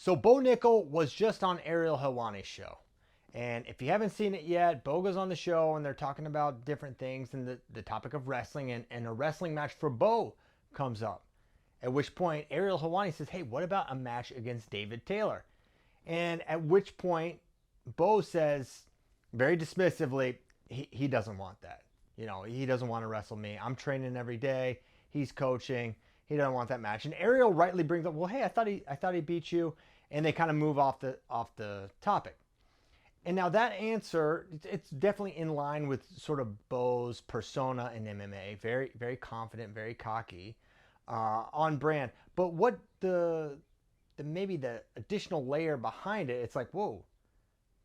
So Bo Nickal was just on Ariel Helwani's show. And if you haven't seen it yet, Bo goes on the show and they're talking about different things and the topic of wrestling, and a wrestling match for Bo comes up. At which point Ariel Helwani says, hey, what about a match against David Taylor? And at which point Bo says very dismissively, he doesn't want that. You know, he doesn't want to wrestle me. I'm training every day. He's coaching. He doesn't want that match. And Ariel rightly brings up, well, hey, I thought he beat you, and they kind of move off the topic. And now that answer, it's definitely in line with sort of Bo's persona in MMA. Very, very confident, very cocky, on brand. But what maybe the additional layer behind it, it's like, whoa,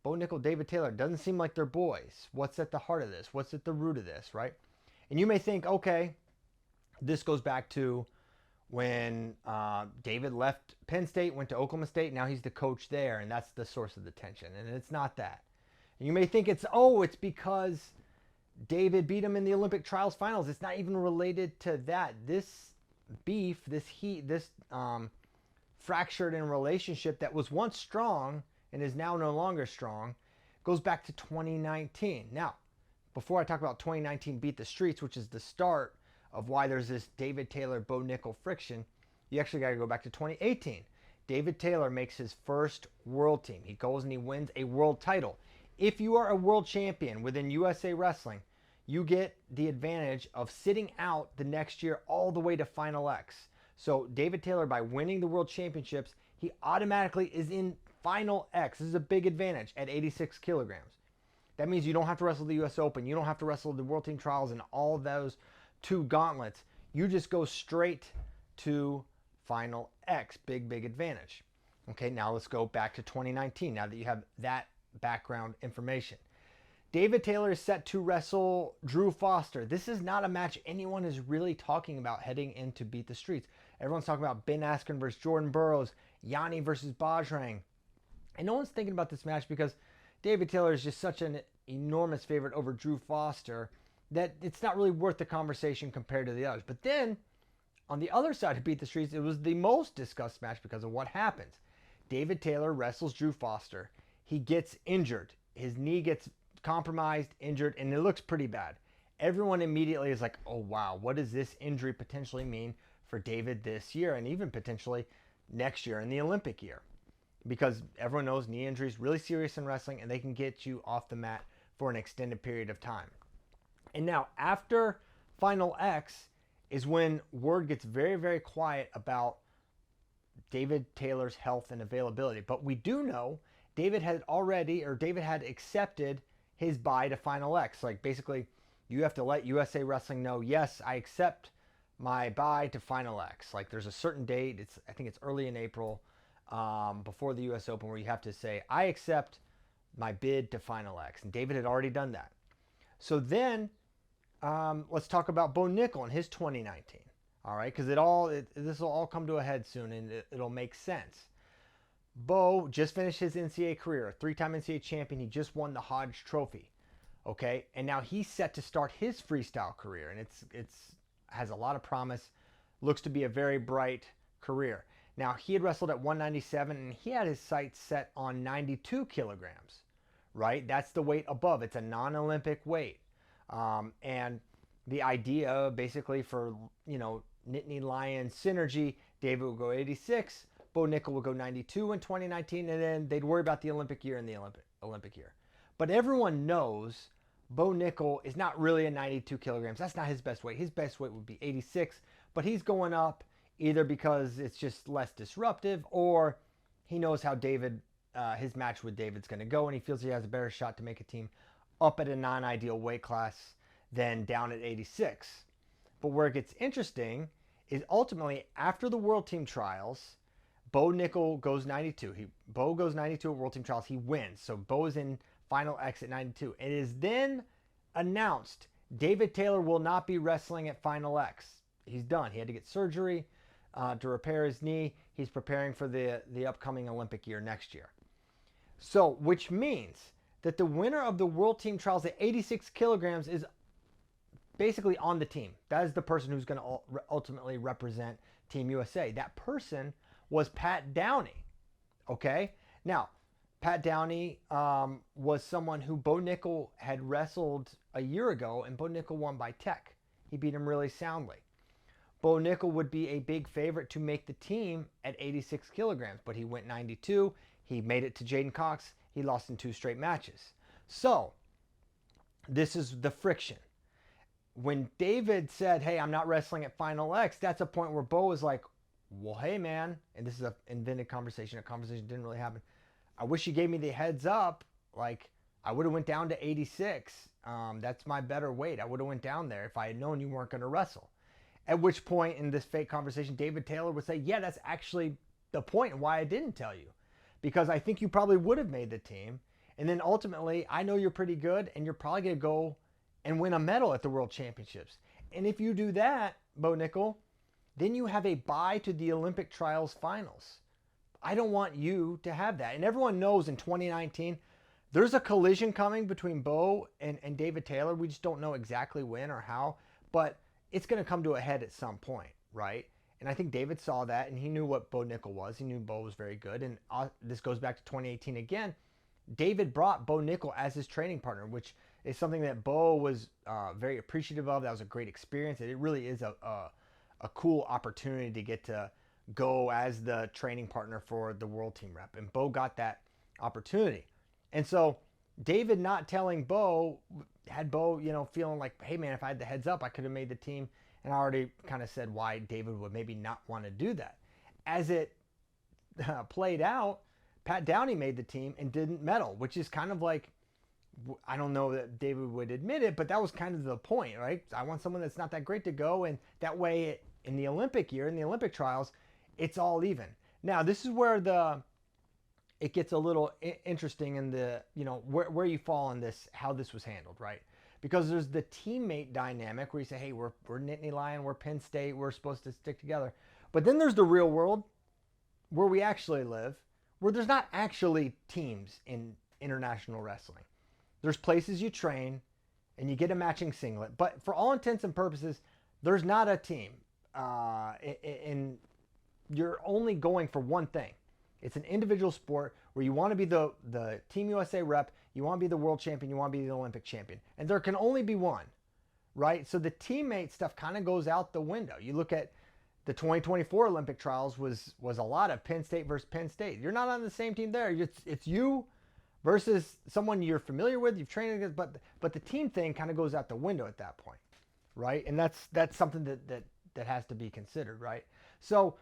Bo Nickal, David Taylor, doesn't seem like they're boys. What's at the heart of this? What's at the root of this, right? And you may think, okay, this goes back to when David left Penn State, went to Oklahoma State. Now he's the coach there, and that's the source of the tension. And it's not that. And you may think it's because David beat him in the Olympic trials finals. It's not even related to that. This beef, this heat, this fractured in relationship that was once strong and is now no longer strong goes back to 2019. Now, before I talk about 2019 Beat the Streets, which is the start of why there's this David Taylor, Bo Nickal friction, you actually got to go back to 2018. David Taylor makes his first world team. He goes and he wins a world title. If you are a world champion within USA Wrestling, you get the advantage of sitting out the next year all the way to Final X. So David Taylor, by winning the world championships, he automatically is in Final X. This is a big advantage at 86 kilograms. That means you don't have to wrestle the US Open. You don't have to wrestle the World Team Trials and all those two gauntlets. You just go straight to Final X. Big, big advantage. Okay, now let's go back to 2019, now that you have that background information. David Taylor is set to wrestle Drew Foster. This is not a match anyone is really talking about heading into Beat the Streets. Everyone's talking about Ben Askren versus Jordan Burroughs, Yanni versus Bajrang. And no one's thinking about this match because David Taylor is just such an enormous favorite over Drew Foster that it's not really worth the conversation compared to the others. But then, on the other side of Beat the Streets, it was the most discussed match because of what happens. David Taylor wrestles Drew Foster. He gets injured. His knee gets compromised, injured, and it looks pretty bad. Everyone immediately is like, oh wow, what does this injury potentially mean for David this year and even potentially next year in the Olympic year? Because everyone knows knee injury is really serious in wrestling and they can get you off the mat for an extended period of time. And now after Final X is when word gets very, very quiet about David Taylor's health and availability. But we do know David had accepted his bye to Final X. Like basically you have to let USA Wrestling know, yes, I accept my bye to Final X. Like there's a certain date, I think it's early in April, before the US Open, where you have to say, I accept my bid to Final X. And David had already done that. So then let's talk about Bo Nickal and his 2019. All right, because this will all come to a head soon and it'll make sense. Bo just finished his NCAA career, a three-time NCAA champion. He just won the Hodge Trophy. Okay, and now he's set to start his freestyle career, and it's has a lot of promise. Looks to be a very bright career. Now, he had wrestled at 197, and he had his sights set on 92 kilograms, right? That's the weight above. It's a non-Olympic weight. And the idea, basically, for, Nittany Lion synergy, David will go 86, Bo Nickal will go 92 in 2019, and then they'd worry about the Olympic year in the Olympic year. But everyone knows Bo Nickal is not really a 92 kilograms. That's not his best weight. His best weight would be 86, but he's going up either because it's just less disruptive or he knows how his match with David's going to go, and he feels he has a better shot to make a team up at a non-ideal weight class than down at 86. But where it gets interesting is ultimately after the World Team Trials, Bo Nickal goes 92. Bo goes 92 at World Team Trials. He wins. So Bo is in Final X at 92. It is then announced David Taylor will not be wrestling at Final X. He's done. He had to get surgery to repair his knee. He's preparing for the upcoming Olympic year next year. So, which means that the winner of the World Team Trials at 86 kilograms is basically on the team. That is the person who's going to ultimately represent Team USA. That person was Pat Downey. Okay? Now, Pat Downey was someone who Bo Nickal had wrestled a year ago, and Bo Nickal won by tech. He beat him really soundly. Bo Nickal would be a big favorite to make the team at 86 kilograms, but he went 92. He made it to Jaden Cox. He lost in 2 straight matches. So, this is the friction. When David said, hey, I'm not wrestling at Final X, that's a point where Bo was like, well, hey, man, and this is an invented conversation. A conversation didn't really happen. I wish you gave me the heads up. Like, I would have went down to 86. That's my better weight. I would have went down there if I had known you weren't going to wrestle. At which point in this fake conversation, David Taylor would say, yeah, that's actually the point why I didn't tell you. Because I think you probably would have made the team. And then ultimately, I know you're pretty good, and you're probably going to go and win a medal at the World Championships. And if you do that, Bo Nickal, then you have a bye to the Olympic trials finals. I don't want you to have that. And everyone knows in 2019, there's a collision coming between Bo and David Taylor. We just don't know exactly when or how, but it's going to come to a head at some point, right? And I think David saw that, and he knew what Bo Nickal was. He knew Bo was very good. And this goes back to 2018 again. David brought Bo Nickal as his training partner, which is something that Bo was very appreciative of. That was a great experience. It really is a cool opportunity to get to go as the training partner for the world team rep. And Bo got that opportunity. And so David not telling Bo had Bo, feeling like, hey man, if I had the heads up, I could have made the team. And I already kind of said why David would maybe not want to do that. As it played out, Pat Downey made the team and didn't medal, which is kind of like, I don't know that David would admit it, but that was kind of the point, right? I want someone that's not that great to go, and that way in the Olympic year, in the Olympic trials, it's all even. Now, this is where it gets a little interesting in the, where you fall on this, how this was handled, right? Because there's the teammate dynamic where you say, hey, we're Nittany Lion, we're Penn State, we're supposed to stick together. But then there's the real world where we actually live, where there's not actually teams in international wrestling. There's places you train and you get a matching singlet, but for all intents and purposes, there's not a team. And you're only going for one thing. It's an individual sport where you want to be the Team USA rep, you want to be the world champion, you want to be the Olympic champion. And there can only be one, right? So the teammate stuff kind of goes out the window. You look at the 2024 Olympic trials was a lot of Penn State versus Penn State. You're not on the same team there. It's you versus someone you're familiar with, you've trained against, but the team thing kind of goes out the window at that point, right? And that's something that has to be considered, right? So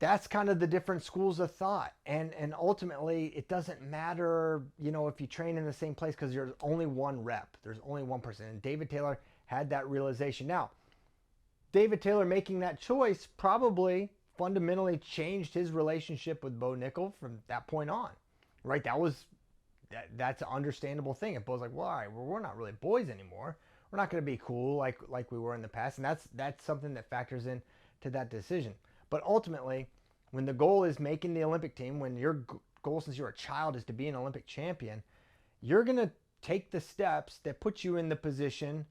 that's kind of the different schools of thought. And ultimately, it doesn't matter, if you train in the same place because there's only one rep. There's only one person. And David Taylor had that realization. Now, David Taylor making that choice probably fundamentally changed his relationship with Bo Nickal from that point on, right? That's an understandable thing. And Bo's like, well, all right, we're not really boys anymore. We're not going to be cool like we were in the past. And that's something that factors in to that decision. But ultimately, when the goal is making the Olympic team, when your goal since you're a child is to be an Olympic champion, you're going to take the steps that put you in the position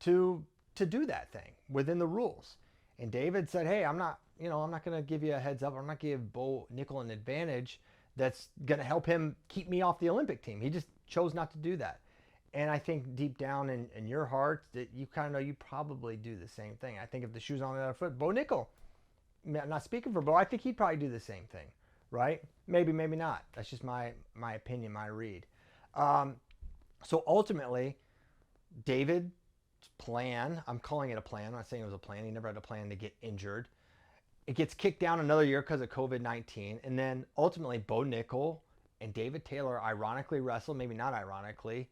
to do that thing within the rules. And David said, hey, I'm not going to give you a heads up. I'm not going to give Bo Nickal an advantage that's going to help him keep me off the Olympic team. He just chose not to do that. And I think deep down in your heart that you kind of know you probably do the same thing. I think if the shoe's on the other foot, Bo Nickal, I'm not speaking for Bo, I think he'd probably do the same thing, right? Maybe not. That's just my opinion, my read. So ultimately, David's plan, I'm calling it a plan. I'm not saying it was a plan. He never had a plan to get injured. It gets kicked down another year because of COVID-19. And then ultimately, Bo Nickal and David Taylor ironically wrestled, maybe not ironically,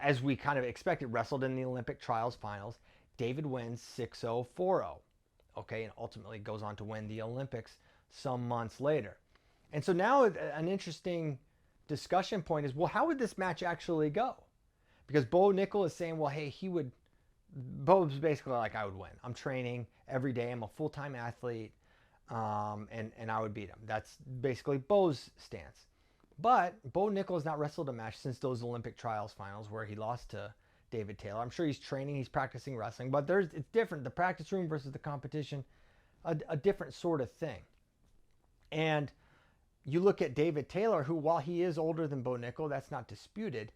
as we kind of expected, wrestled in the Olympic trials finals. David wins 6-0, 4-0. Okay, and ultimately goes on to win the Olympics some months later. And so now an interesting discussion point is, well, how would this match actually go? Because Bo Nickal is saying, well, hey, Bo's basically like, I would win. I'm training every day. I'm a full-time athlete. And I would beat him. That's basically Bo's stance. But Bo Nickal has not wrestled a match since those Olympic trials finals where he lost to David Taylor. I'm sure he's training, he's practicing wrestling, but it's different. The practice room versus the competition, a different sort of thing. And you look at David Taylor, who, while he is older than Bo Nickal, that's not disputed.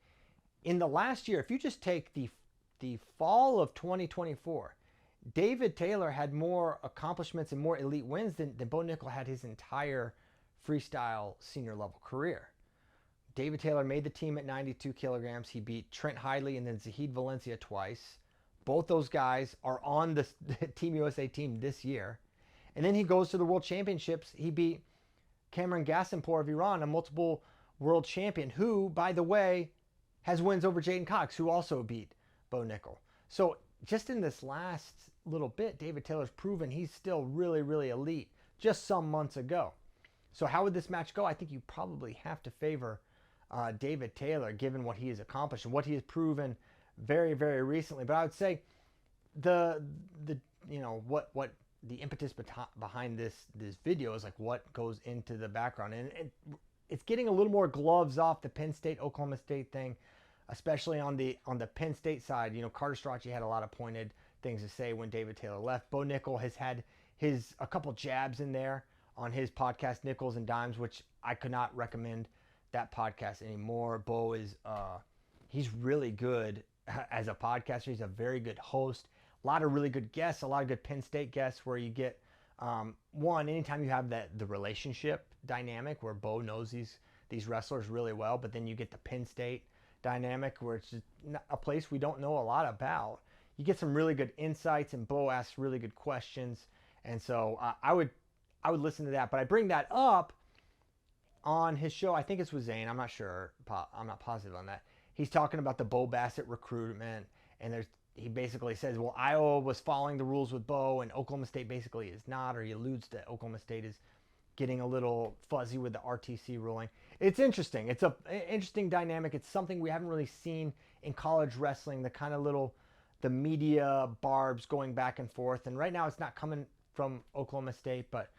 In the last year, if you just take the fall of 2024, David Taylor had more accomplishments and more elite wins than Bo Nickal had his entire freestyle senior level career. David Taylor made the team at 92 kilograms. He beat Trent Hidley and then Zahid Valencia twice. Both those guys are on the Team USA team this year. And then he goes to the World Championships. He beat Cameron Gassenpour of Iran, a multiple world champion, who, by the way, has wins over Jaden Cox, who also beat Bo Nickal. So just in this last little bit, David Taylor's proven he's still really, really elite just some months ago. So how would this match go? I think you probably have to favor David Taylor, given what he has accomplished and what he has proven very, very recently. But I would say the what the impetus behind this video is like what goes into the background, and it's getting a little more gloves off the Penn State Oklahoma State thing, especially on the Penn State side. Carter Strachey had a lot of pointed things to say when David Taylor left. Bo Nickal has had a couple jabs in there on his podcast, Nickels and Dimes, which I could not recommend that podcast anymore. Bo is he's really good as a podcaster. He's a very good host. A lot of really good guests, a lot of good Penn State guests, where you get one, anytime you have the relationship dynamic where Bo knows these wrestlers really well, but then you get the Penn State dynamic where it's just a place we don't know a lot about. You get some really good insights, and Bo asks really good questions, and so I would listen to that. But I bring that up on his show. I think it's with Zane. I'm not sure. I'm not positive on that. He's talking about the Bo Bassett recruitment, and he basically says, well, Iowa was following the rules with Bo, and Oklahoma State basically is not, or he alludes that Oklahoma State is getting a little fuzzy with the RTC ruling. It's interesting. It's an interesting dynamic. It's something we haven't really seen in college wrestling, the media barbs going back and forth. And right now it's not coming from Oklahoma State, but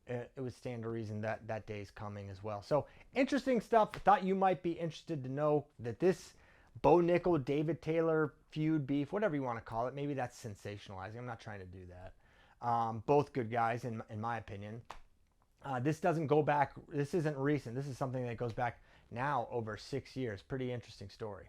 it would stand to reason that day is coming as well. So interesting stuff. I thought you might be interested to know that this Bo Nickal, David Taylor feud, beef, whatever you want to call it. Maybe that's sensationalizing. I'm not trying to do that. Both good guys, in my opinion. This doesn't go back. This isn't recent. This is something that goes back now over 6 years. Pretty interesting story.